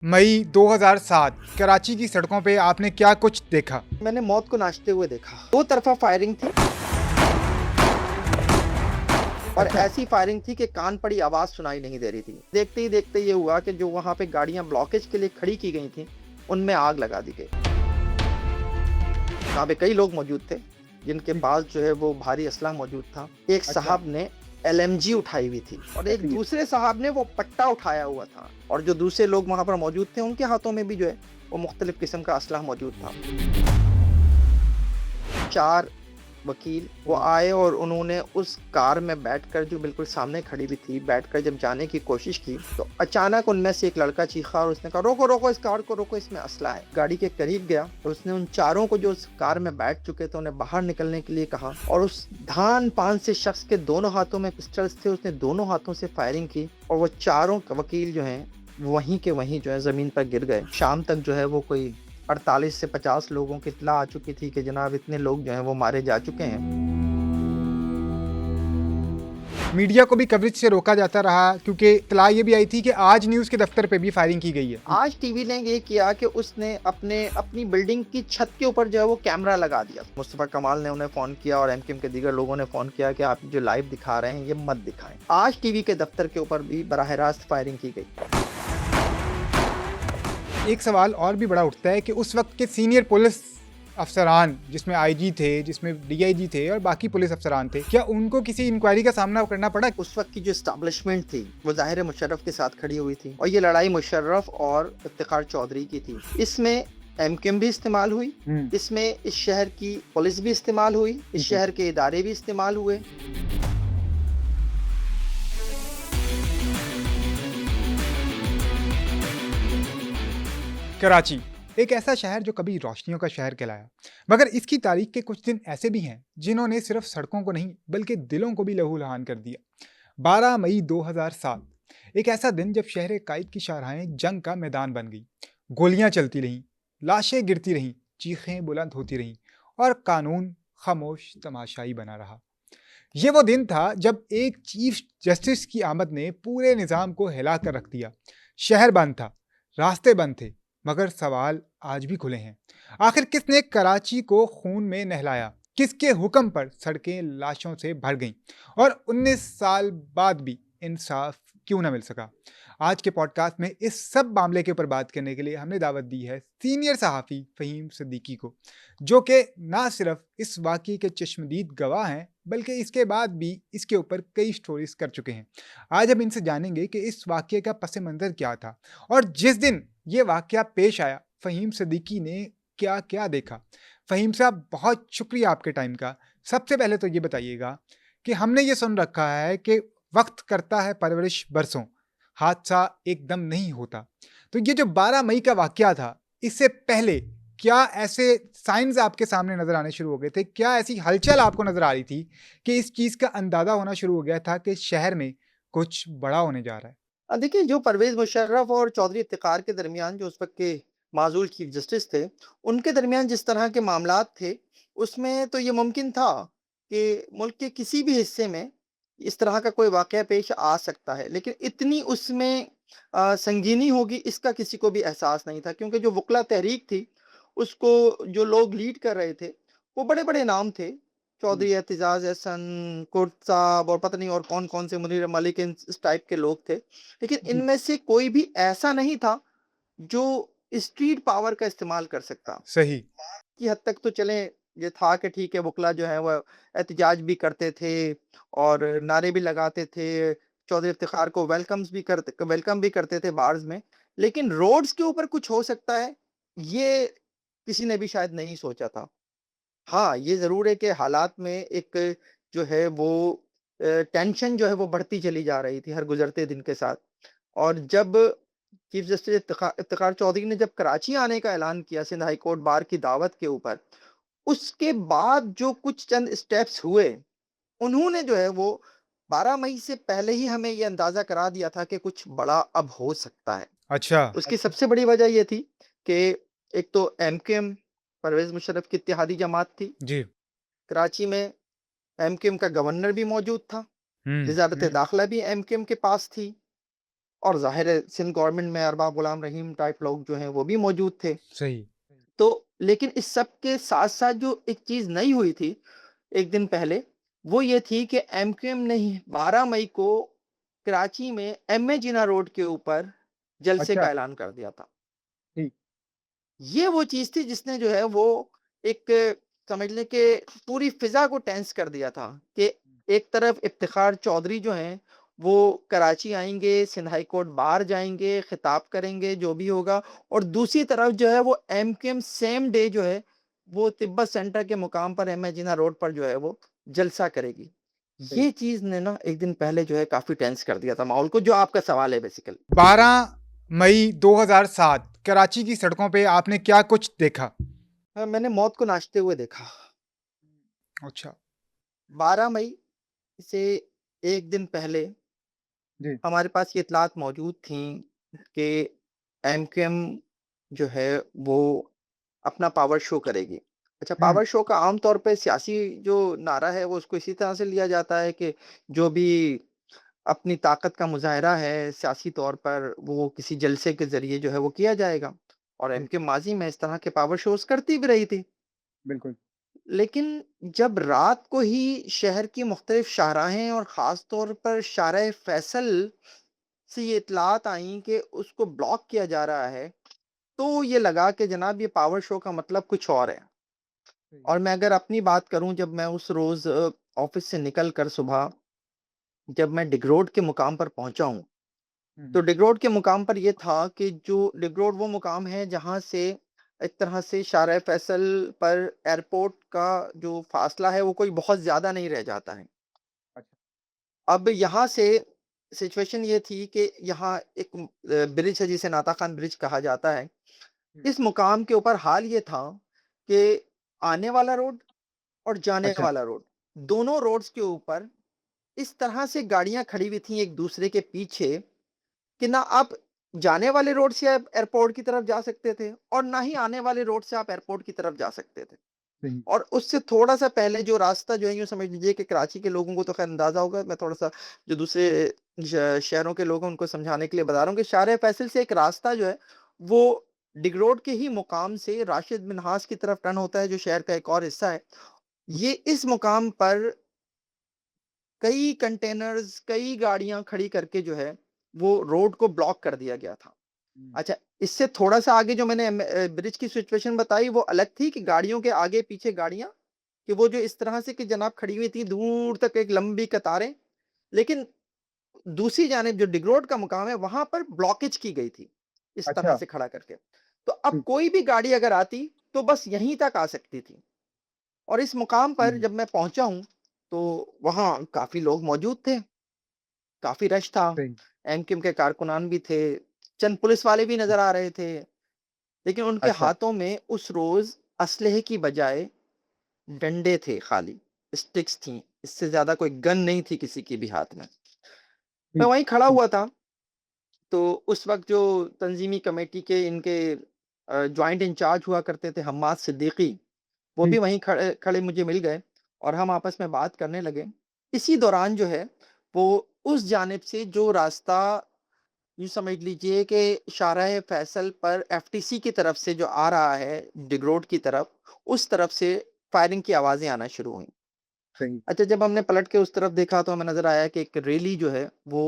मई 2007 कराची की सड़कों पे आपने क्या कुछ देखा? मैंने मौत को नाचते हुए देखा। दो तरफा फायरिंग थी और अच्छा। ऐसी फायरिंग थी कि कान पड़ी आवाज सुनाई नहीं दे रही थी। देखते ही देखते ये हुआ कि जो वहां पे गाड़ियां ब्लॉकेज के लिए खड़ी की गई थी, उनमें आग लगा दी गई। वहां पे कई लोग मौजूद थे जिनके जी। पास जो है वो भारी असला मौजूद था। एक अच्छा। साहब ने एलएमजी उठाई हुई थी और एक जी। दूसरे साहब ने वो पट्टा उठाया हुआ था, और जो दूसरे लोग वहां पर मौजूद थे उनके हाथों में भी जो है वो मुख्तलिफ किस्म का असला मौजूद था। 4 वकील वो आए और उन्होंने उस कार में बैठकर, जो बिल्कुल सामने खड़ी हुई थी, बैठकर जब जाने की कोशिश की तो अचानक उनमें से एक लड़का चीखा और उसने कहा, रोको रोको, इस कार को रोको, इसमें असला है। गाड़ी के करीब गया तो उसने उन चारों को, जो उस कार में बैठ चुके थे, उन्हें बाहर निकलने के लिए कहा, और उस धान पान से शख्स के दोनों हाथों में पिस्टल्स थे, उसने दोनों हाथों से फायरिंग की और वो चारों वकील जो हैं वहीं के वहीं जो है जमीन पर गिर गए। शाम तक जो है वो कोई 48 से 50 लोगों की इत्तला आ चुकी थी कि जनाब इतने लोग जो हैं वो मारे जा चुके हैं। मीडिया को भी कवरेज से रोका जाता रहा क्योंकि इत्तला ये भी आई थी कि आज न्यूज़ के दफ्तर पे भी फायरिंग की गई है। आज टीवी ने ये किया कि उसने अपनी बिल्डिंग की छत के ऊपर जो है वो कैमरा लगा दिया। मुस्तफा कमाल ने उन्हें फ़ोन किया और एमक्यूएम के दीगर लोगों ने फ़ोन किया कि आप जो लाइव दिखा रहे हैं ये मत दिखाएं। आज टीवी के दफ्तर के ऊपर भी बराह रास्त फायरिंग की गई। एक सवाल और भी बड़ा उठता है कि उस वक्त के सीनियर पुलिस अफसरान, जिसमें आईजी थे, जिसमें डीआईजी थे और बाकी पुलिस अफसरान थे, क्या उनको किसी इंक्वायरी का सामना करना पड़ा? उस वक्त की जो इस्टेब्लिशमेंट थी वो ज़ाहिर मुशर्रफ के साथ खड़ी हुई थी, और ये लड़ाई मुशर्रफ और इफ्तिखार चौधरी की थी। इसमें एमक्यूएम भी इस्तेमाल हुई, इसमें इस शहर की पुलिस भी इस्तेमाल हुई, इस शहर के इदारे भी इस्तेमाल हुए। कराची एक ऐसा शहर जो कभी रोशनियों का शहर कहलाया, मगर इसकी तारीख के कुछ दिन ऐसे भी हैं जिन्होंने सिर्फ सड़कों को नहीं बल्कि दिलों को भी लहूलुहान कर दिया। 12 मई 2007 एक ऐसा दिन जब शहर कायद की शाहराहें जंग का मैदान बन गई। गोलियां चलती रहीं, लाशें गिरती रहीं, चीखें बुलंद होती रहीं और कानून खामोश तमाशाई बना रहा। ये वो दिन था जब एक चीफ जस्टिस की आमद ने पूरे निज़ाम को हिला कर रख दिया। शहर बंद था, रास्ते बंद थे, मगर सवाल आज भी खुले हैं। आखिर किसने कराची को खून में नहलाया? किसके हुक्म पर सड़कें लाशों से भर गईं? और 19 साल बाद भी इंसाफ क्यों ना मिल सका? आज के पॉडकास्ट में इस सब मामले के ऊपर बात करने के लिए हमने दावत दी है सीनियर सहाफ़ी फ़हीम सिद्दीकी को, जो कि ना सिर्फ इस वाक़ये के चश्मदीद गवाह हैं बल्कि इसके बाद भी इसके ऊपर कई स्टोरीज कर चुके हैं। आज हम इनसे जानेंगे कि इस वाक़ये का पस मंज़र क्या था और जिस दिन ये वाक़या पेश आया फ़हीम सिद्दीकी ने क्या क्या देखा। फ़हीम साहब, बहुत शुक्रिया आपके टाइम का। सबसे पहले तो ये बताइएगा कि हमने ये सुन रखा है कि वक्त करता है परवरिश बरसों, हादसा एकदम नहीं होता। तो ये जो 12 मई का वाक़या था, इससे पहले क्या ऐसे साइंस आपके सामने नज़र आने शुरू हो गए थे? क्या ऐसी हलचल आपको नज़र आ रही थी कि इस चीज़ का अंदाज़ा होना शुरू हो गया था कि शहर में कुछ बड़ा होने जा रहा है? देखिए, जो परवेज मुशर्रफ और चौधरी इफ्तिखार के दरमियान, जो उस वक्त के माजूल चीफ जस्टिस थे, उनके दरमियान जिस तरह के मामलात थे, उसमें तो ये मुमकिन था कि मुल्क के किसी भी हिस्से में इस तरह का कोई वाक़या पेश आ सकता है, लेकिन इतनी उसमें संगीनी होगी इसका किसी को भी एहसास नहीं था, क्योंकि जो वकला तहरीक थी उसको जो लोग लीड कर रहे थे वो बड़े-बड़े नाम थे। चौधरी एतजाज़ एहसन, कुर्द साहब और पता नहीं और कौन-कौन से, मुनीर मलिक, इस टाइप के लोग थे। लेकिन जी। इनमें से कोई भी ऐसा नहीं था जो स्ट्रीट पावर का इस्तेमाल कर सकता। सही। की हद तक तो चलें, ये था कि ठीक है, वकला जो है वो एहतजाज भी करते थे और नारे भी लगाते थे, चौधरी इफ्तिखार को वेलकम भी करते थे बार्स में। लेकिन रोड्स के ऊपर कुछ हो सकता है, ये किसी ने भी शायद नहीं सोचा था। हाँ, ये ज़रूर है कि हालात में एक जो है वो टेंशन जो है वो बढ़ती चली जा रही थी हर गुज़रते दिन के साथ। और जब चीफ जस्टिस इफ्तिखार चौधरी ने जब कराची आने का ऐलान किया सिंध हाई कोर्ट बार की दावत के ऊपर, उसके बाद जो कुछ चंद स्टेप्स हुए, उन्होंने जो है वो 12 मई से पहले ही हमें ये अंदाज़ा करा दिया था कि कुछ बड़ा अब हो सकता है। अच्छा। उसकी सबसे बड़ी वजह ये थी कि एक तो एमक्यूएम, परवेज़ मुशर्रफ की इत्तेहादी जमात थी। जी। कराची में एमक्यूएम का गवर्नर भी मौजूद था। हुँ। वज़ारत दाखिला भी एमक्यूएम के पास थी। और ज़ाहिर है सिंध गवर्नमेंट में अरबाब गुलाम रहीम टाइप लोग जो हैं वो भी मौजूद थे। सही। तो लेकिन इस सब के साथ-साथ जो एक चीज़ नई हुई थी, 1 दिन पहले, वो ये थी कि एमक्यूएम ने ही 12 मई को कराची में एमए जिन्ना रोड के ऊपर जलसे अच्छा, का ऐलान कर दिया था। ठीक। ये वो चीज़ थी जिसने जो है वो एक समझ लें कि पूरी फ़िज़ा को टेंस कर दिया था कि एक तरफ इफ्तिख़ार चौधरी जो हैं, वो कराची आएँगे, सिंध हाई कोर्ट बार जाएँगे, ख़िताब करेंगे, जो भी होगा और दूसरी तरफ जो है वो एमक्यूएम सेम डे जो है, वो तिब्बत सेंटर के मुकाम पर एमए जिन्ना रोड पर जो है वो जलसा करेगी। सही। ये चीज़ ने ना एक दिन पहले जो है काफ़ी टेंस कर दिया था माहौल को, जो आपका सवाल है बेसिकली। 12 मई 2007 कराची की सड़कों पे आपने क्या कुछ देखा? मैंने मौत को नाचते हुए देखा। अच्छा। 12 मई से 1 दिन पहले जी। हमारे पास ये इतलात मौजूद थी कि एमक्यूएम जो है वो अपना पावर शो करेगी। अच्छा, हुँ, पावर शो का आम तौर पे सियासी जो नारा है वो उसको इसी तरह से लिया जाता है कि जो भी अपनी ताकत का मुज़ाहिरा है सियासी तौर पर वो किसी जलसे के ज़रिए जो है वो किया जाएगा। और जी, एमक्यूएम माज़ी में इस तरह के पावर शोज़ करती भी रही थी। बिल्कुल। लेकिन जब रात को ही शहर की मुख्तलिफ शाहराहें और ख़ास तौर पर शाहराह फैसल से ये इत्तलात आईं कि उसको ब्लॉक किया जा रहा है, तो ये लगा कि जनाब ये पावर शो का मतलब कुछ और है। सही। और मैं अगर अपनी बात करूँ, जब मैं उस रोज़ ऑफ़िस से निकल कर सुबह जब मैं डिग रोड के मुकाम पर पहुँचा हूँ, हुँ, तो हुँ। डिग रोड के मुकाम पर ये था कि जो डिग रोड वो मुकाम है जहाँ से एक तरह से शाहराह फैसल पर एयरपोर्ट का जो फ़ासला है वो कोई बहुत ज़्यादा नहीं रह जाता है। अच्छा। अब यहाँ से सिचुएशन ये थी कि यहाँ एक ब्रिज है जिसे नाता खान ब्रिज कहा जाता है। हुँ। इस मुकाम के ऊपर हाल ये था कि आने वाला रोड और जाने अच्छा, वाला रोड, दोनों रोड्स के ऊपर इस तरह से गाड़ियाँ खड़ी हुई थी एक दूसरे के पीछे कि ना आप जाने वाले रोड से आप एयरपोर्ट की तरफ जा सकते थे और ना ही आने वाले रोड से आप एयरपोर्ट की तरफ जा सकते थे। सही। और उससे थोड़ा-सा पहले जो रास्ता जो है यूँ समझ लीजिए कि कराची के लोगों को तो ख़ैर अंदाज़ा होगा, मैं थोड़ा-सा जो दूसरे शहरों के लोग हैं उनको समझाने के लिए बता रहा हूँ कि शाहराह फैसल से एक रास्ता जो है वो डिग रोड के ही मुकाम से राशिद मिन्हास की तरफ टर्न होता है, जो शहर का एक और हिस्सा है। ये इस मुकाम पर कई कंटेनर्स, कई गाड़ियाँ खड़ी करके जो है वो रोड को ब्लॉक कर दिया गया था। हुँ। अच्छा, इससे थोड़ा-सा आगे जो मैंने ब्रिज की सिचुएशन बताई वो अलग थी कि गाड़ियों के आगे-पीछे गाड़ियाँ, कि वो जो इस तरह से कि जनाब खड़ी हुई थी दूर तक एक लंबी कतारें। लेकिन दूसरी जानिब जो डिग रोड का मुकाम है वहाँ पर ब्लॉकेज की गई थी, इस तरह अच्छा, से खड़ा करके। तो अब ठीक। कोई भी गाड़ी अगर आती तो बस यहीं तक आ सकती थी। और इस मुकाम पर हुँ। जब मैं पहुँचा हूँ, तो वहाँ काफ़ी लोग मौजूद थे, काफ़ी रश था। सही। एमक्यूएम के कारकुनान भी थे, चंद पुलिस वाले भी नज़र आ रहे थे। लेकिन उनके अच्छा, हाथों में उस रोज़ असलहे की बजाय डंडे थे खाली, स्टिक्स थीं, इससे ज़्यादा कोई गन नहीं थी किसी के भी हाथ में। मैं ठीक, वहीं खड़ा ठीक। हुआ था, तो उस वक़्त जो तंज़ीमी कमेटी के इनके जॉइंट इंचार्ज हुआ करते थे हम्माद सिद्दीकी, वो भी ठीक। वहीं खड़े खड़े मुझे मिल गए और हम आपस में बात करने लगे। इसी दौरान जो है, वो उस जानिब से जो रास्ता यूँ समझ लीजिए कि शाहराह फैसल पर एफटीसी की तरफ से जो आ रहा है, डिग रोड की तरफ, उस तरफ से फायरिंग की आवाज़ें आना शुरू हुईं। सही। अच्छा, जब हमने पलट के उस तरफ देखा तो हमें नज़र आया कि एक रैली जो है वो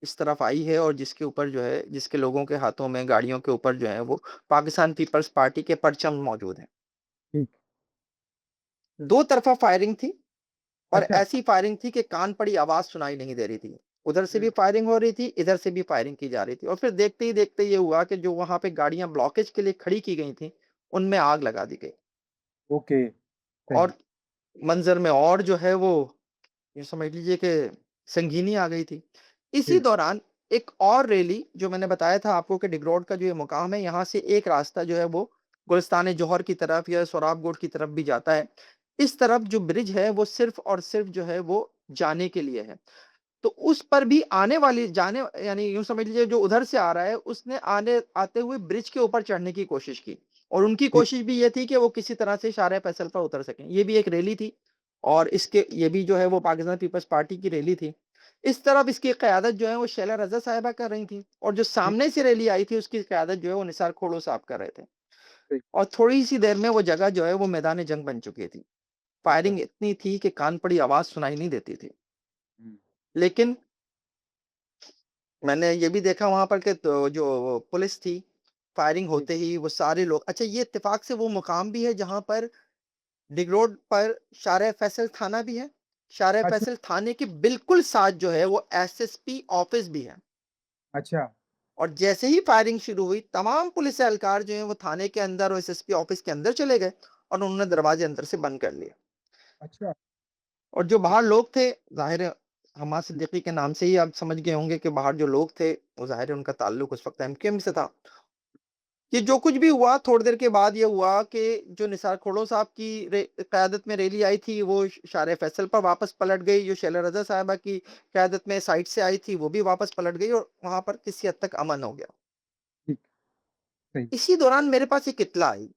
इस तरफ आई है और जिसके ऊपर जो है जिसके लोगों के हाथों में गाड़ियों के ऊपर जो है वो पाकिस्तान पीपल्स पार्टी के परचम मौजूद हैं। ठीक। 2 तरफ़ा फायरिंग थी और अच्छा। ऐसी फायरिंग थी कि कान पड़ी आवाज़ सुनाई नहीं दे रही थी। उधर से भी हुँ। फायरिंग हो रही थी, इधर से भी फायरिंग की जा रही थी और फिर देखते ही देखते ये हुआ कि जो वहाँ पे गाड़ियाँ ब्लॉकेज के लिए खड़ी की गई थीं, उनमें आग लगा दी गई ओके, सही। और मंज़र में और जो है वो ये समझ लीजिए कि संगीनी आ गई थी। इसी ठीक। दौरान एक और रैली जो मैंने बताया था आपको कि डिग रोड का जो ये मुकाम है, यहाँ से एक रास्ता जो है वो गुलिस्तान जौहर की तरफ या सोराबकोट की तरफ भी जाता है। इस तरफ जो ब्रिज है वो सिर्फ़ और सिर्फ़ जो है वो जाने के लिए है। तो उस पर भी आने वाली जाने यानी यूँ समझ लीजिए जो उधर से आ रहा है उसने आने आते हुए ब्रिज के ऊपर चढ़ने की कोशिश की और उनकी ठीक। कोशिश भी ये थी कि वो किसी तरह से शाहराह फैसल पर उतर सकें। ये भी एक रैली थी और इसके ये भी जो है वो पाकिस्तान पीपल्स पार्टी की रैली थी। इस तरफ इसकी क़यादत जो है वो शैला रज़ा साहिबा कर रही थी और जो जी, सामने से रैली आई थी उसकी क़यादत जो है वो निसार खोड़ो साहब कर रहे थे। सही। और थोड़ी-सी देर में वो जगह जो है वो मैदान जंग बन चुकी थी। अच्छा। फायरिंग इतनी थी कि कान पड़ी आवाज़ सुनाई नहीं देती थी। हुँ, लेकिन मैंने ये भी देखा वहाँ पर कि तो जो पुलिस थी, फायरिंग जी, होते ही वो सारे लोग अच्छा ये इत्तेफ़ाक से वो मुकाम भी है जहाँ पर डिग रोड पर शारा फैसल थाना भी है। शारा अच्छा, फैसल थाने के बिल्कुल साथ जो है वो एसएसपी ऑफ़िस भी है। अच्छा, और जैसे ही फायरिंग शुरू हुई, तमाम पुलिस एहलकार जो हैं वो थाने के अंदर और एसएसपी ऑफ़िस के अंदर चले गए और उन्होंने दरवाज़े अंदर से बंद कर लिए। अच्छा, और जो बाहर लोग थे, ज़ाहिर है हमाद सिद्दीकी के नाम से ही आप समझ गए होंगे कि बाहर जो लोग थे, वो ज़ाहिर है उनका ताल्लुक उस वक़्त एमक्यूएम से था। ये जो कुछ भी हुआ, थोड़ी देर के बाद ये हुआ कि जो निसार खोड़ो साहब की क़यादत में रैली आई थी, वो शारे फैसल पर वापस पलट गई। जो शैला रज़ा साहिबा की क़यादत में साइड से आई थी, वो भी वापस पलट गई और वहाँ पर किसी हद तक अमन हो गया। ठीक, सही। इसी दौरान मेरे पास एक इत्तला आई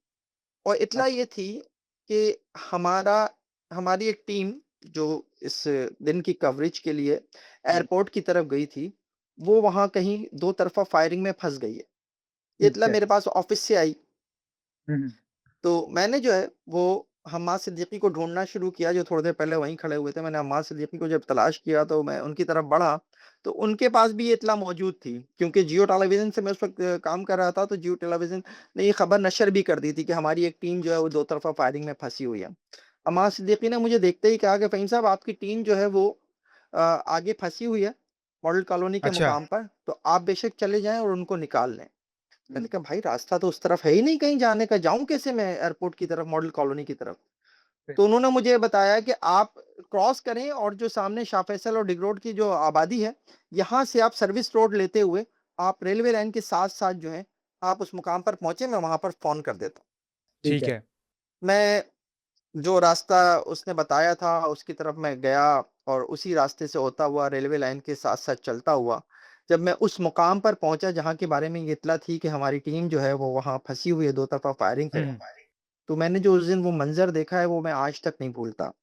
और इत्तला अच्छा, ये थी कि हमारा हमारी एक टीम जो इस दिन की कवरेज के लिए जी, एयरपोर्ट की तरफ गई थी, वो वहाँ कहीं दो तरफ़ा फायरिंग में फँस गई है। ये ठीक इत्तला है। मेरे पास ऑफ़िस से आई। हुँ, हुँ, तो मैंने जो है वो हम्माद सिद्दीकी को ढूँढना शुरू किया जो थोड़ी देर पहले वहीं खड़े हुए थे। मैंने हम्माद सिद्दीकी को जब तलाश किया तो मैं उनकी तरफ बढ़ा, तो उनके पास भी ये इत्तला मौजूद थी। क्योंकि जियो टेलीविज़न से मैं उस वक़्त काम कर रहा था, तो जियो टेलीविज़न ने ये खबर नशर भी कर दी थी कि हमारी एक टीम जो है वो दो तरफ़ा फायरिंग में फँसी हुई है। हम्माद सिद्दीकी ने मुझे देखते ही कहा कि फ़हीम साहब आपकी टीम जो है वो आगे फँसी हुई है, मॉडल कॉलोनी के अच्छा, मुकाम पर, तो आप बेशक चले जाएँ और उनको निकाल लें। हुँ, मैंने कहा भाई रास्ता तो उस तरफ है ही नहीं कहीं जाने का, जाऊँ कैसे मैं एयरपोर्ट की तरफ, मॉडल कॉलोनी की तरफ? सही। तो उन्होंने मुझे बताया कि आप क्रॉस करें और जो सामने शाह फैसल और डिग रोड की जो आबादी है, यहाँ से आप सर्विस रोड लेते हुए आप रेलवे लाइन के साथ-साथ जो है, आप उस मुकाम पर पहुँचे, मैं वहाँ पर फ़ोन कर देता हूँ। ठीक ठीक है। है। मैं जो रास्ता उसने बताया था, उसकी तरफ मैं गया और उसी रास्ते से होता हुआ रेलवे लाइन के साथ-साथ चलता हुआ, जब मैं उस मुकाम पर पहुँचा जहाँ के बारे में ये इत्तला थी कि हमारी टीम जो है वो वहाँ फँसी हुई है, दो तरफ़ा फायरिंग है। हुँ, तो मैंने जो उस दिन वो मंज़र देखा है वो मैं आज तक नहीं भूलता।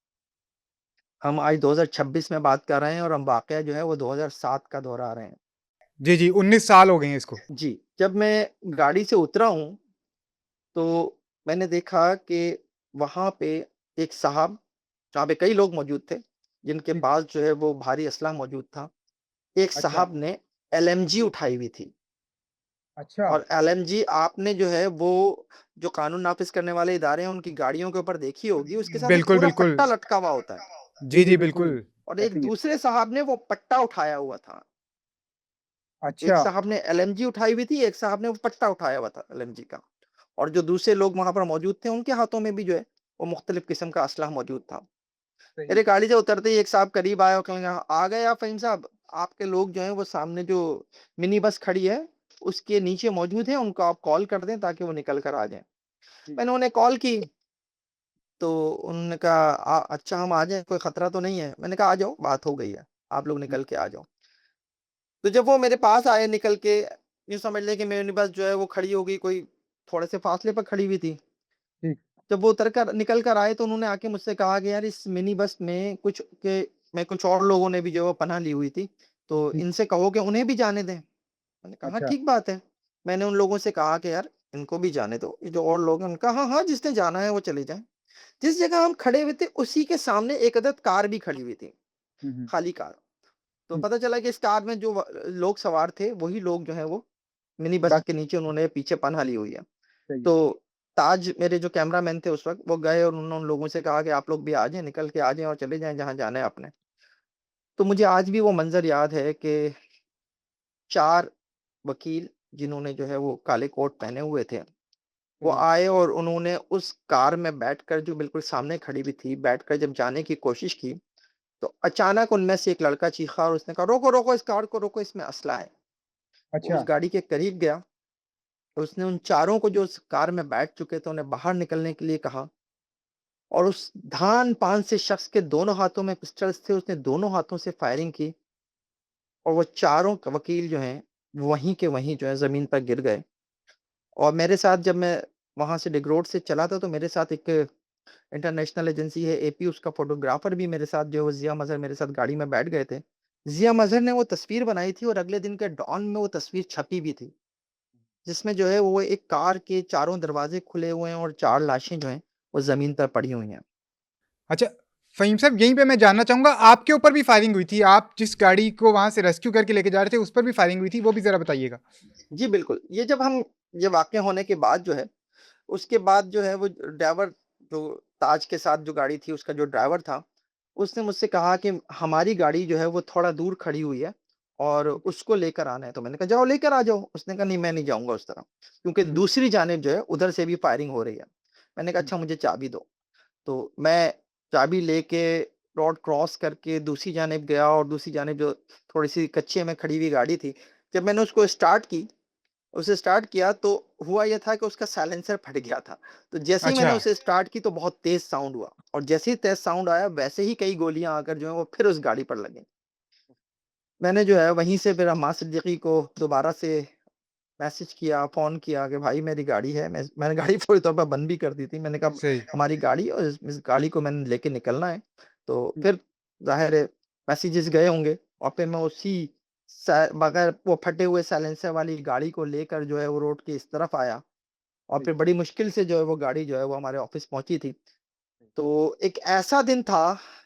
हम आज 2026 में बात कर रहे हैं और हम वाक़या जो है वो 2007 का दोहरा रहे हैं। जी, जी, 19 साल हो गए हैं इसको। जी, जब मैं गाड़ी से उतरा हूँ, तो मैंने देखा कि वहाँ पे एक साहब जहाँ पे कई लोग मौजूद थे, जिनके जी, पास जो है वो भारी असलहा मौजूद था। एक अच्छा, साहब ने एलएमजी उठाई हुई थी अच्छा, और एलएमजी आपने जो है वो जो कानून नाफ़िज़ करने वाले इदारे हैं, उनकी गाड़ियों के ऊपर देखी होगी, उसके साथ एक बिल्कुल, पूरा बिल्कुल। पट्टा लटका हुआ होता है जी, जी, बिल्कुल, और एक ऐसे ही है। दूसरे साहब ने वो पट्टा उठाया हुआ था। एक अच्छा, साहब ने एलएमजी उठाई हुई थी, एक साहब ने वो पट्टा उठाया हुआ था एलएमजी का और जो दूसरे लोग वहाँ पर मौजूद थे, उनके हाथों में भी जो है, वो मुख्तलिफ़ किस्म का असलहा मौजूद था। सही मेरे है। गाड़ी से उतरते ही एक साहब करीब आए और कहने लगा, "आ गए आप फ़हीम साहब, आपके लोग जो हैं वो सामने जो मिनी बस खड़ी है, उसके नीचे मौजूद हैं, उनको आप कॉल कर दें ताकि वो निकल कर आ जाएँ।" जी, मैंने उन्हें कॉल की, तो उन्होंने कहा, अच्छा हम आ जाएँ, कोई खतरा तो नहीं है?" मैंने कहा, "आ जाओ, बात हो गई है, आप लोग हुँ, निकल के आ जाओ।" तो जब वो मेरे पास आए निकल के, यूँ समझ लें कि मिनी बस जो है वो खड़ी हो गई, कोई थोड़े से फासले पर खड़ी हुई थी। ठीक, जब वो उतर कर निकल कर आए तो उन्होंने आके मुझसे कहा कि यार इस मिनी बस में कुछ और लोगों ने भी जो है वो पनाह ली हुई थी, तो ठीक, इनसे कहो कि उन्हें भी जाने दें। मैंने कहा, "हाँ, अच्छा, ठीक बात है।" मैंने उन लोगों से कहा कि यार इनको भी जाने दो, ये जो और लोग हैं उनका हाँ, हाँ, जिसने जाना है वो चले जाएँ। जिस जगह हम खड़े हुए थे उसी के सामने एक अदद कार भी खड़ी हुई थी, हुँ, हुँ, खाली कार। तो ठीक, पता चला कि इस कार में जो लोग सवार थे वही लोग जो हैं वो मिनी बस बस के नीचे उन्होंने पीछे पनाह ली हुई है। सही है। तो ताज मेरे जो कैमरामैन थे उस वक़्त वो गए और उन्होंने उन लोगों से कहा कि आप लोग भी आ जाएँ, निकल के आ जाएँ और चले जाएँ जहाँ जाना है आपने। तो मुझे आज भी वो मंज़र याद है कि 4 वकील जिन्होंने जो है वो काले कोट पहने हुए थे, वो सही है। आए और उन्होंने उस कार में बैठकर जो बिल्कुल सामने खड़ी हुई थी, बैठकर जब जाने की कोशिश की, तो अचानक उनमें से एक लड़का चीखा और उसने कहा, "रोको, रोको इस कार को रोको, इसमें असला है।" वो उस अच्छा, गाड़ी के करीब गया, तो उसने उन चारों को जो उस कार में बैठ चुके थे, उन्हें बाहर निकलने के लिए कहा और उस धान-पान से शख्स के दोनों हाथों में पिस्टल्स थे, उसने दोनों हाथों से फायरिंग की और वो चारों क वकील जो हैं, वहीं के वहीं जो है ज़मीन पर गिर गए और मेरे साथ जब मैं वहाँ से डिग रोड से चला था, तो मेरे साथ एक इंटरनेशनल एजेंसी है एपी, उसका फ़ोटोग्राफ़र भी मेरे साथ जो है वो ज़िया मज़हर मेरे साथ गाड़ी में बैठ गए थे। ज़िया मज़हर ने वो तस्वीर बनाई थी और अगले दिन के डॉन में वो तस्वीर छपी भी थी, जिसमें जो है वो एक कार के चारों दरवाज़े खुले हुए हैं और 4 लाशें जो हैं, वो ज़मीन पर पड़ी हुई हैं। अच्छा, फ़हीम साहब यहीं पे मैं जानना चाहूँगा आपके ऊपर भी फायरिंग हुई थी? आप जिस गाड़ी को वहाँ से रेस्क्यू करके लेके जा रहे थे, उस पर भी फायरिंग हुई थी? वो भी ज़रा बताइएगा। जी, बिल्कुल। ये वाक़या होने के बाद जो है, उसके बाद जो है वो ड्राइवर जो ताज के साथ जो गाड़ी थी, उसका जो ड्राइवर था, उसने मुझसे कहा कि हमारी गाड़ी जो है वो थोड़ा दूर खड़ी हुई है और उसको लेकर आना है। तो मैंने कहा जाओ लेकर आ जाओ। उसने कहा नहीं मैं नहीं जाऊँगा उस तरफ, क्योंकि हुँ, दूसरी जानिब जो है उधर से भी फायरिंग हो रही है। मैंने कहा हुँ। अच्छा मुझे चाबी दो। तो मैं चाबी लेके रोड क्रॉस करके दूसरी जानिब गया और दूसरी जानिब जो थोड़ी-सी कच्चे में खड़ी हुई गाड़ी थी, जब मैंने उसको स्टार्ट की, उसे स्टार्ट किया तो हुआ ये था कि उसका साइलेंसर फट गया था। तो जैसे ही मैंने अच्छा, उसे स्टार्ट की तो बहुत तेज़ साउंड हुआ और जैसे ही तेज़ साउंड आया वैसे ही कई गोलियाँ आकर जो है वो फिर उस गाड़ी पर लगीं। मैंने जो है वहीं से फिर अम्माद सिद्दीकी को दोबारा से मैसेज किया, फ़ोन किया कि भाई मेरी गाड़ी है। मैंने गाड़ी पूरी तौर पर बंद भी कर दी थी। मैंने कहा सही। हमारी गाड़ी है और इस गाड़ी को मैंने लेके निकलना है। तो हुँ, फिर ज़ाहिर है मैसेजेस गए होंगे और फिर मैं उसी बगैर वो फटे हुए साइलेंसर वाली गाड़ी को लेकर जो है वो रोड के इस तरफ आया और जी, फिर बड़ी मुश्किल से जो है वो गाड़ी जो है वो हमारे ऑफ़िस पहुँची थी। तो एक ऐसा दिन था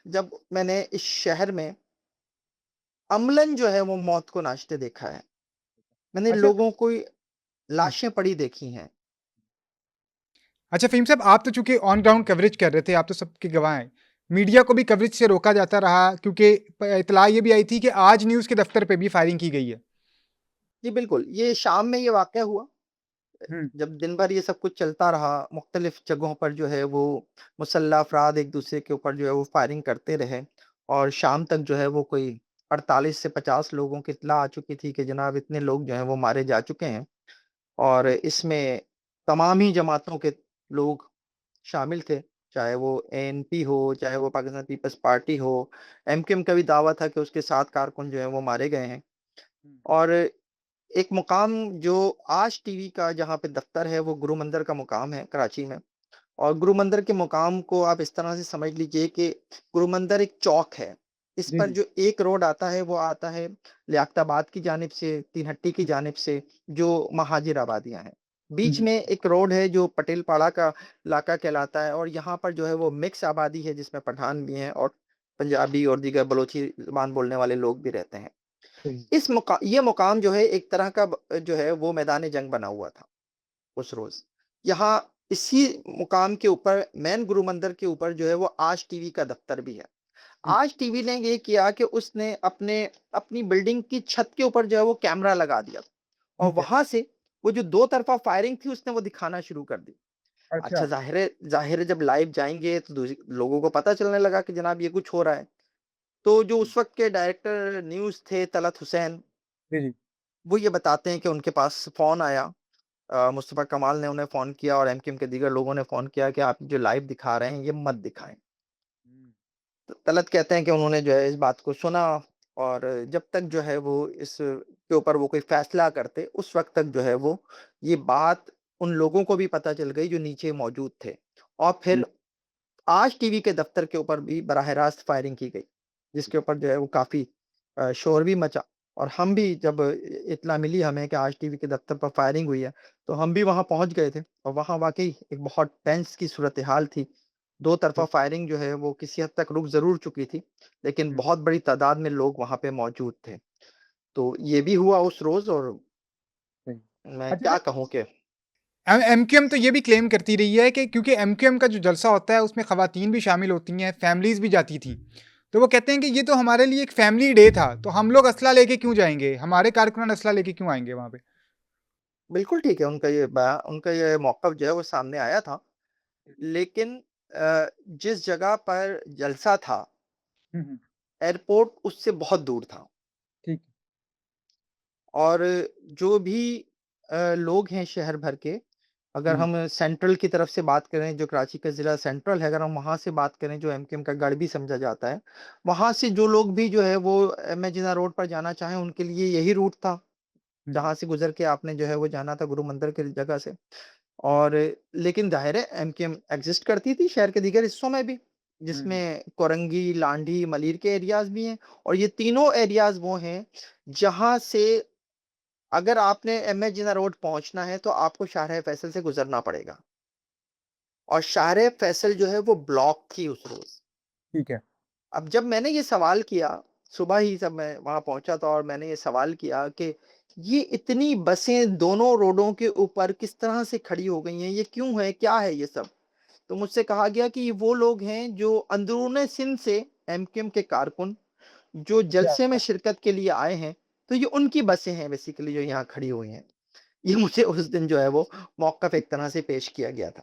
जब मैंने इस शहर में अमलन जो है वो मौत को नाचते देखा है। मैंने अच्छा लोगों को हुँ। लाशें पड़ी देखी हैं। अच्छा फ़हीम साहब आप तो चूँकि ऑन ग्राउंड कवरेज कर रहे थे, आप तो सबके गवाह हैं। मीडिया को भी कवरेज से रोका जाता रहा क्योंकि इत्तला ये भी आई थी कि आज न्यूज़ के दफ़्तर पे भी फायरिंग की गई है। जी, बिल्कुल, ये शाम में ये वाक़या हुआ। हुँ, जब दिन भर ये सब कुछ चलता रहा, मुख्तलिफ़ जगहों पर जो है वो मुसल्लह अफ़राद एक-दूसरे के ऊपर जो है वो फायरिंग करते रहे और शाम तक जो है वो कोई 48 से 50 लोगों की इत्तला आ चुकी थी कि जनाब इतने लोग जो हैं वो मारे जा चुके हैं और इसमें तमाम ही जमातों के लोग शामिल थे। चाहे वो एएनपी हो, चाहे वो पाकिस्तान पीपल्स पार्टी हो, एमक्यूएम का भी दावा था कि उसके 7 कारकुन जो हैं वो मारे गए हैं हुँ। और एक मुकाम जो आज टीवी का जहाँ पे दफ्तर है वो गुरु मंदिर का मुकाम है कराची में और गुरु मंदिर के मुकाम को आप इस तरह से समझ लीजिए कि गुरु मंदिर एक चौक है। इस जी, पर जी। जो एक रोड आता है वो आता है लियाकताबाद की जानिब से, तीन हट्टी की हुँ, जानिब से जो महाजिर आबादियाँ हैं। हुँ, बीच हुँ। में एक रोड है जो पटेल पाड़ा का इलाका कहलाता है और यहाँ पर जो है वो मिक्स आबादी है जिसमें पठान भी हैं और पंजाबी और दीगर बलोची ज़ुबान बोलने वाले लोग भी रहते हैं। सही। ये मुकाम जो है एक तरह का जो है वो मैदान जंग बना हुआ था उस रोज़। यहाँ इसी मुकाम के ऊपर मेन गुरु मंदिर के ऊपर जो है वो आज टीवी का दफ्तर भी है। हुँ, आज टीवी ने ये किया कि उसने अपनी बिल्डिंग की छत के ऊपर जो है वो कैमरा लगा दिया और ठीक है। वहाँ से वो जो दो तरफ़ा फायरिंग थी उसने वो दिखाना शुरू कर दी। अच्छा। अच्छा ज़ाहिर है जब लाइव जाएँगे तो दूसरी लोगों को पता चलने लगा कि जनाब ये कुछ हो रहा है। तो जो हुँ, उस वक़्त के डायरेक्टर न्यूज़ थे तलत हुसैन, जी, जी। वो ये बताते हैं कि उनके पास फ़ोन आया मुस्तफ़ा कमाल ने उन्हें फ़ोन किया और एमक्यूएम के दीगर लोगों ने फ़ोन किया कि आप जो लाइव दिखा रहे हैं, ये मत दिखाएँ। हुँ, तो तलत कहते हैं कि उन्होंने जो है इस बात को सुना और जब तक जो है वो इस के ऊपर वो कोई फ़ैसला करते, उस वक़्त तक जो है वो ये बात उन लोगों को भी पता चल गई जो नीचे मौजूद थे और हुँ, फिर आज टीवी के दफ्तर के ऊपर भी बराह रास्त फायरिंग की गई, जिसके ऊपर जो है वो काफ़ी शोर भी मचा और हम भी जब इत्तला मिली हमें कि आज टीवी के दफ्तर पर फायरिंग हुई है, तो हम भी वहाँ पहुँच गए थे और वहाँ वाक़ई एक बहुत टेंस की सूरत-ए-हाल थी। दो तरफ़ा जी, फायरिंग जो है वो किसी हद तक रुक ज़रूर चुकी थी, लेकिन हुँ, बहुत बड़ी तादाद में लोग वहाँ पे मौजूद थे। तो ये भी हुआ उस रोज़ और सही। मैं अच्छा क्या कहूँ कि एमक्यूएम तो ये भी क्लेम करती रही है कि क्योंकि एमक्यूएम का जो जलसा होता है उसमें ख़वातीन भी शामिल होती हैं, फैमिलीज़ भी जाती थी। तो वो कहते हैं कि ये तो हमारे लिए एक फैमिली डे था, तो हम लोग असला लेके क्यों जाएँगे? हमारे कारकुनान असला लेके क्यों आएँगे वहाँ पे? बिल्कुल ठीक है, उनका ये मौक़िफ़ जो है वो सामने आया था। लेकिन जिस जगह पर जलसा था, हुँ, हुँ, एयरपोर्ट उससे बहुत दूर था ठीक। और जो भी लोग हैं शहर भर के, अगर हुँ, हम सेंट्रल की तरफ से बात करें, जो कराची का ज़िला सेंट्रल है, अगर हम वहाँ से बात करें, जो एमक्यूएम का गढ़ भी समझा जाता है, वहाँ से जो लोग भी जो है वो एम ए जिन्ना रोड पर जाना चाहें, उनके लिए यही रूट था, हुँ, जहाँ से गुज़र के आपने जो है वो जाना था गुरु मंदिर की जगह से। और लेकिन ज़ाहिर है एमक्यूएम एक्ज़िस्ट करती थी शहर के दीगर हिस्सों में भी। हुँ, जिसमें कोरंगी, लांढी, मलीर के एरियाज़ भी हैं और ये तीनों एरियाज़ वो हैं, जहाँ से अगर आपने एमए जिना रोड पहुँचना है, तो आपको शाहराह फैसल से गुज़रना पड़ेगा और शाहराह फैसल जो है, वो ब्लॉक थी उस रोज़। ठीक है। अब जब मैंने ये सवाल किया, सुबह ही जब मैं वहाँ पहुँचा था और मैंने ये सवाल किया कि ये इतनी बसें दोनों रोडों के ऊपर किस तरह से खड़ी हो गई हैं, ये क्यों है, क्या है ये सब? तो मुझसे कहा गया कि ये वो लोग हैं जो अंदरूने सिंध से एमक्यूएम के कारकुन, जो अच्छा, जलसे में शिरकत के लिए आए हैं, तो ये उनकी बसें हैं बेसिकली जो यहाँ खड़ी हुई हैं। ये मुझे उस दिन जो है वो मौक़िफ़ एक तरह से पेश किया गया था।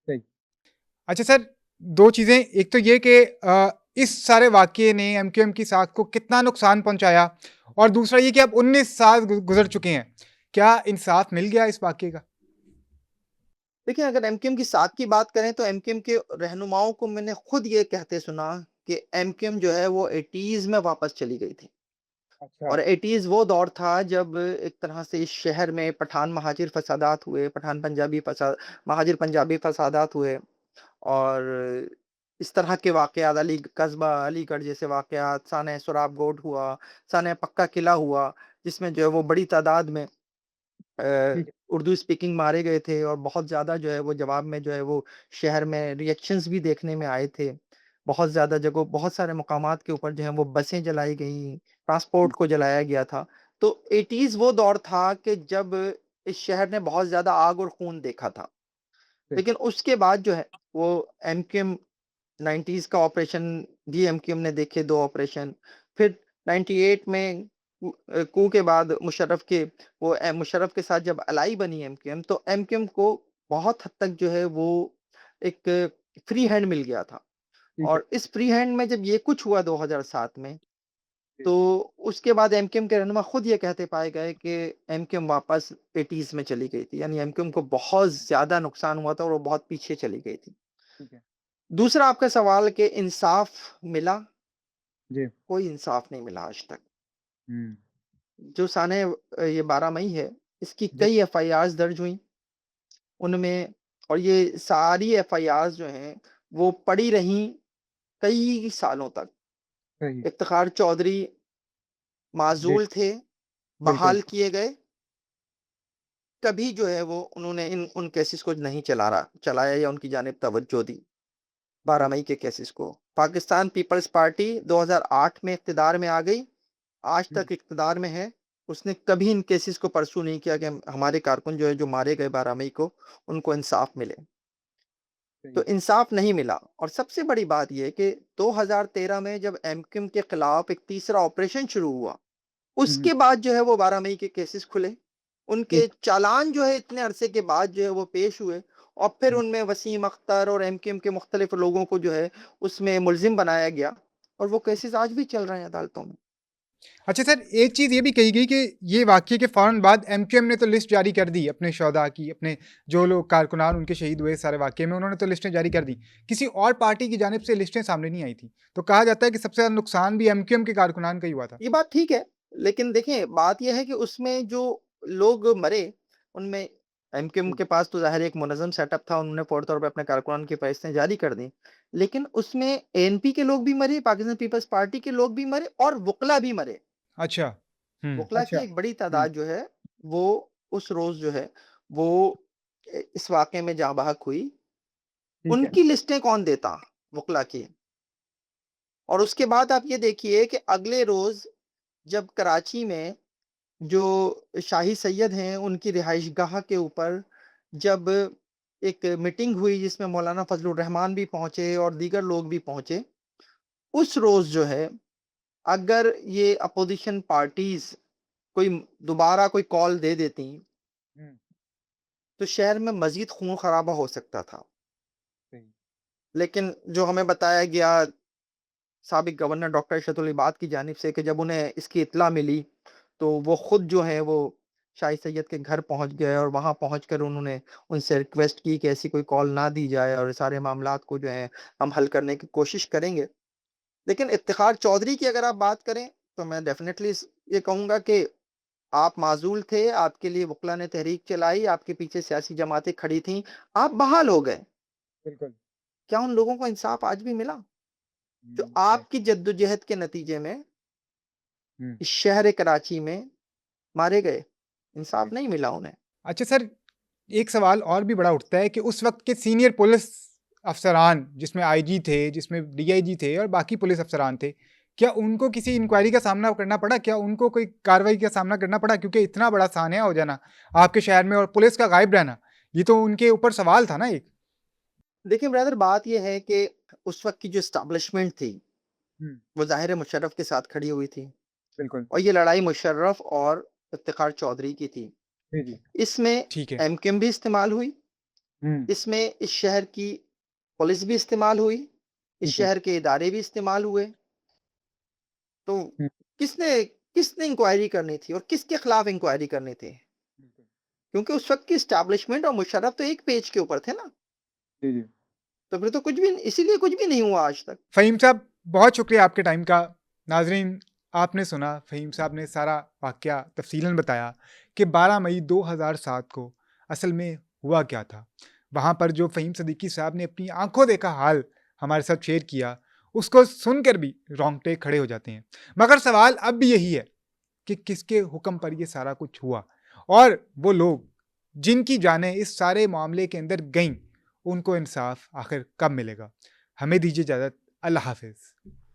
सही। अच्छा सर, 2 चीज़ें, एक तो ये कि इस सारे वाक़ये ने एमक्यूएम की साख को कितना नुकसान पहुँचाया? और दूसरा ये कि अब 19 साल गुज़र चुके हैं। क्या इंसाफ़ मिल गया इस वाक़ये का? देखिए, अगर एमक्यूएम की साख की बात करें तो एमक्यूएम के रहनुमाओं को मैंने खुद ये कहते सुना कि एमक्यूएम जो है वो 80s में वापस चली गई थी अच्छा। और 80s वो दौर था जब एक तरह से इस शहर में पठान महाजिर फसादात हुए, पठान पंजाबी महाजिर पंजाबी फसादात हुए और इस तरह के वाक़यात कस्बा अलीगढ़ जैसे वाक़यात, साने सुराब गोट हुआ, साने पक्का किला हुआ, जिसमें जो है वो बड़ी तादाद में ठीक है। उर्दू स्पीकिंग मारे गए थे और बहुत ज़्यादा जो है वो जवाब में जो है वो शहर में रिएक्शंस भी देखने में आए थे। बहुत ज़्यादा जगहों बहुत सारे मकामात के ऊपर जो है वो बसें जलाई गईं, ट्रांसपोर्ट को जलाया गया था। तो 80s वो दौर था कि जब इस शहर ने बहुत ज़्यादा आग और खून देखा था। सही। लेकिन उसके बाद जो है वो एमक्यूएम 90s का ऑपरेशन भी एमक्यूएम ने देखे 2 ऑपरेशन। फिर 98 में कू के बाद मुशर्रफ के मुशर्रफ के साथ जब अलाई बनी एमक्यूएम तो एमक्यूएम को बहुत हद तक जो है वो एक फ्री हैंड मिल गया था। ठीक है। और इस फ्री हैंड में जब ये कुछ हुआ 2007 में, जी। तो उसके बाद एमक्यूएम के रहनुमा खुद ये कहते पाए गए कि एमक्यूएम वापस 80s में चली गई थी। यानी एमक्यूएम को बहुत ज़्यादा नुकसान हुआ था और वो बहुत पीछे चली गई थी। ठीक है। दूसरा आपका सवाल कि इंसाफ मिला, जी। कोई इंसाफ नहीं मिला आज तक। हुँ। जो साने ये 12 मई है, इसकी जी। कई एफआईआर्स दर्ज हुई, उनमें और ये सारी एफआईआर्स जो हैं, वो पड़ी रहीं कई सालों तक। सही। इफ्तिखार चौधरी जी, माज़ूल थे, बिल्कुल। बहाल किए गए, कभी जो है वो उन्होंने इन उन केसेस को नहीं चलाया या उनकी जानिब तवज्जो दी, 12 जी, मई के केसेस को। पाकिस्तान पीपल्स पार्टी 2008 में इक़्तिदार में आ गई, आज हुँ, तक इक़्तिदार में है। उसने कभी इन केसेस को परस्यू नहीं किया कि हमारे कारकुन जो है, जो मारे गए 12 मई को, उनको इंसाफ मिले। सही तो है। इंसाफ नहीं मिला और सबसे बड़ी बात ये है कि 2013 में जब एमक्यूएम के खिलाफ एक तीसरा ऑपरेशन शुरू हुआ, हुँ, हुँ, उसके बाद जो है वो 12 मई के केसेस खुले। उनके ठीक। चालान जो है इतने अरसे के बाद जो है वो पेश हुए और फिर हुँ। उनमें वसीम अख्तर और एमक्यूएम के मुख्तलिफ लोगों को जो है उसमें मुल्ज़िम बनाया गया और वो केसेस आज भी चल रहे हैं अदालतों में। अच्छा सर, एक चीज़ ये भी कही गई कि ये वाक़ये के फ़ौरन बाद एमक्यूएम ने तो लिस्ट जारी कर दी अपने शुहदा की, अपने जो लोग कारकुनान उनके शहीद हुए सारे वाक़ये में, उन्होंने तो लिस्टें जारी कर दी। किसी और पार्टी की जानिब से लिस्टें सामने नहीं आई थी। तो कहा जाता है कि सबसे ज़्यादा नुकसान भी एमक्यूएम के कारकुनान का ही हुआ था। ये बात ठीक है, लेकिन देखें बात ये है कि उसमें जो लोग मरे, उनमें एमक्यूएम जी, के पास तो ज़ाहिर है एक मुनज़्ज़म सेटअप था, उन्होंने फ़ौरी तौर पे अपने कारकुनान की फ़हरिस्तें जारी कर दी। लेकिन उसमें एएनपी के लोग भी मरे, पाकिस्तान पीपल्स पार्टी के लोग भी मरे और वुकला भी मरे। अच्छा। हुँ, वुकला की एक बड़ी हुँ, तादाद जो है, वो उस रोज़ जो है, वो इस वाक़ये में जाँ बहक हुई। ठीक है। उनकी लिस्टें कौन देता, वुकला की? और उसके बाद आप ये देखिए कि अगले रोज़ जब कराची में जो शाही सैयद हैं, उनकी रिहाइशगाह के ऊपर जब एक मीटिंग हुई जिसमें मौलाना फज़लुर रहमान भी पहुँचे और दीगर लोग भी पहुँचे, उस रोज़ जो है, अगर ये अपोज़िशन पार्टीज़ कोई दोबारा कोई कॉल दे देतीं, हुँ, तो शहर में मज़ीद खून-खराबा हो सकता था। सही। लेकिन जो हमें बताया गया साबिक गवर्नर डॉक्टर इशरत इबाद की जानिब से कि जब उन्हें इसकी इत्तला मिली, तो वो खुद जो है वो शाही सैयद के घर पहुँच गए और वहाँ पहुँचकर उन्होंने उनसे रिक्वेस्ट की कि ऐसी कोई कॉल ना दी जाए और सारे मामलात को जो है हम हल करने की कोशिश करेंगे। लेकिन इफ्तिखार चौधरी की अगर आप बात करें, तो मैं डेफ़िनेटली ये कहूँगा कि आप माज़ूल थे, आपके लिए वुकला ने तहरीक चलाई, आपके पीछे सियासी जमातें खड़ी थीं, आप बहाल हो गए। बिल्कुल। क्या उन लोगों को इंसाफ आज भी मिला? जो राइट। आपकी जद्दोजहद के नतीजे में हुँ, इस शहर कराची में मारे गए। इंसाफ राइट। नहीं मिला उन्हें। अच्छा सर, एक सवाल और भी बड़ा उठता है कि उस वक़्त के सीनियर पुलिस अफ़सरान, जिसमें आईजी थे, जिसमें डीआईजी थे और बाकी पुलिस अफ़सरान थे, क्या उनको किसी इंक्वायरी का सामना करना पड़ा? क्या उनको कोई कार्रवाई का सामना करना पड़ा? क्योंकि इतना बड़ा सान्या हो जाना आपके शहर में और पुलिस का गायब रहना, ये तो उनके ऊपर सवाल था ना एक। देखिए ब्रदर, बात ये है कि उस वक़्त की जो एस्टेब्लिशमेंट थी, हुँ, वो ज़ाहिर है मुशर्रफ के साथ खड़ी हुई थी बिल्कुल। और ये लड़ाई मुशर्रफ और इफ्तिखार चौधरी की थी। जी, जी। इसमें ठीक है। एमकेएम भी इस्तेमाल हुई, हुँ, इसमें इस शहर की पुलिस भी इस्तेमाल हुई, इस ठीक है। शहर के इदारे भी इस्तेमाल हुए। तो हुँ, किसने किसने इंक्वायरी करनी थी और किसके खिलाफ इंक्वायरी करनी थी? बिल्कुल। क्योंकि उस वक़्त की एस्टेब्लिशमेंट और मुशर्रफ तो एक पेज के ऊपर थे ना, जी, जी। तो फिर तो कुछ भी इसीलिए कुछ भी नहीं हुआ आज तक। फ़हीम साहब, बहुत शुक्रिया आपके टाइम का। नाज़रीन, आपने सुना फ़हीम साहब ने सारा वाक़या तफ़सीलन बताया कि 12 मई 2007 को असल में हुआ क्या था। वहाँ पर जो फ़हीम सिद्दीकी साहब ने अपनी आँखों देखा हाल हमारे साथ शेयर किया, उसको सुनकर भी रोंगटे खड़े हो जाते हैं। मगर सवाल अब भी यही है कि किसके हुक्म पर ये सारा कुछ हुआ? और वो लोग जिनकी जानें इस सारे मामले के अंदर गईं, उनको इंसाफ़ आखिर कब मिलेगा? हमें दीजिए इजाज़त। अल्लाह हाफ़िज़।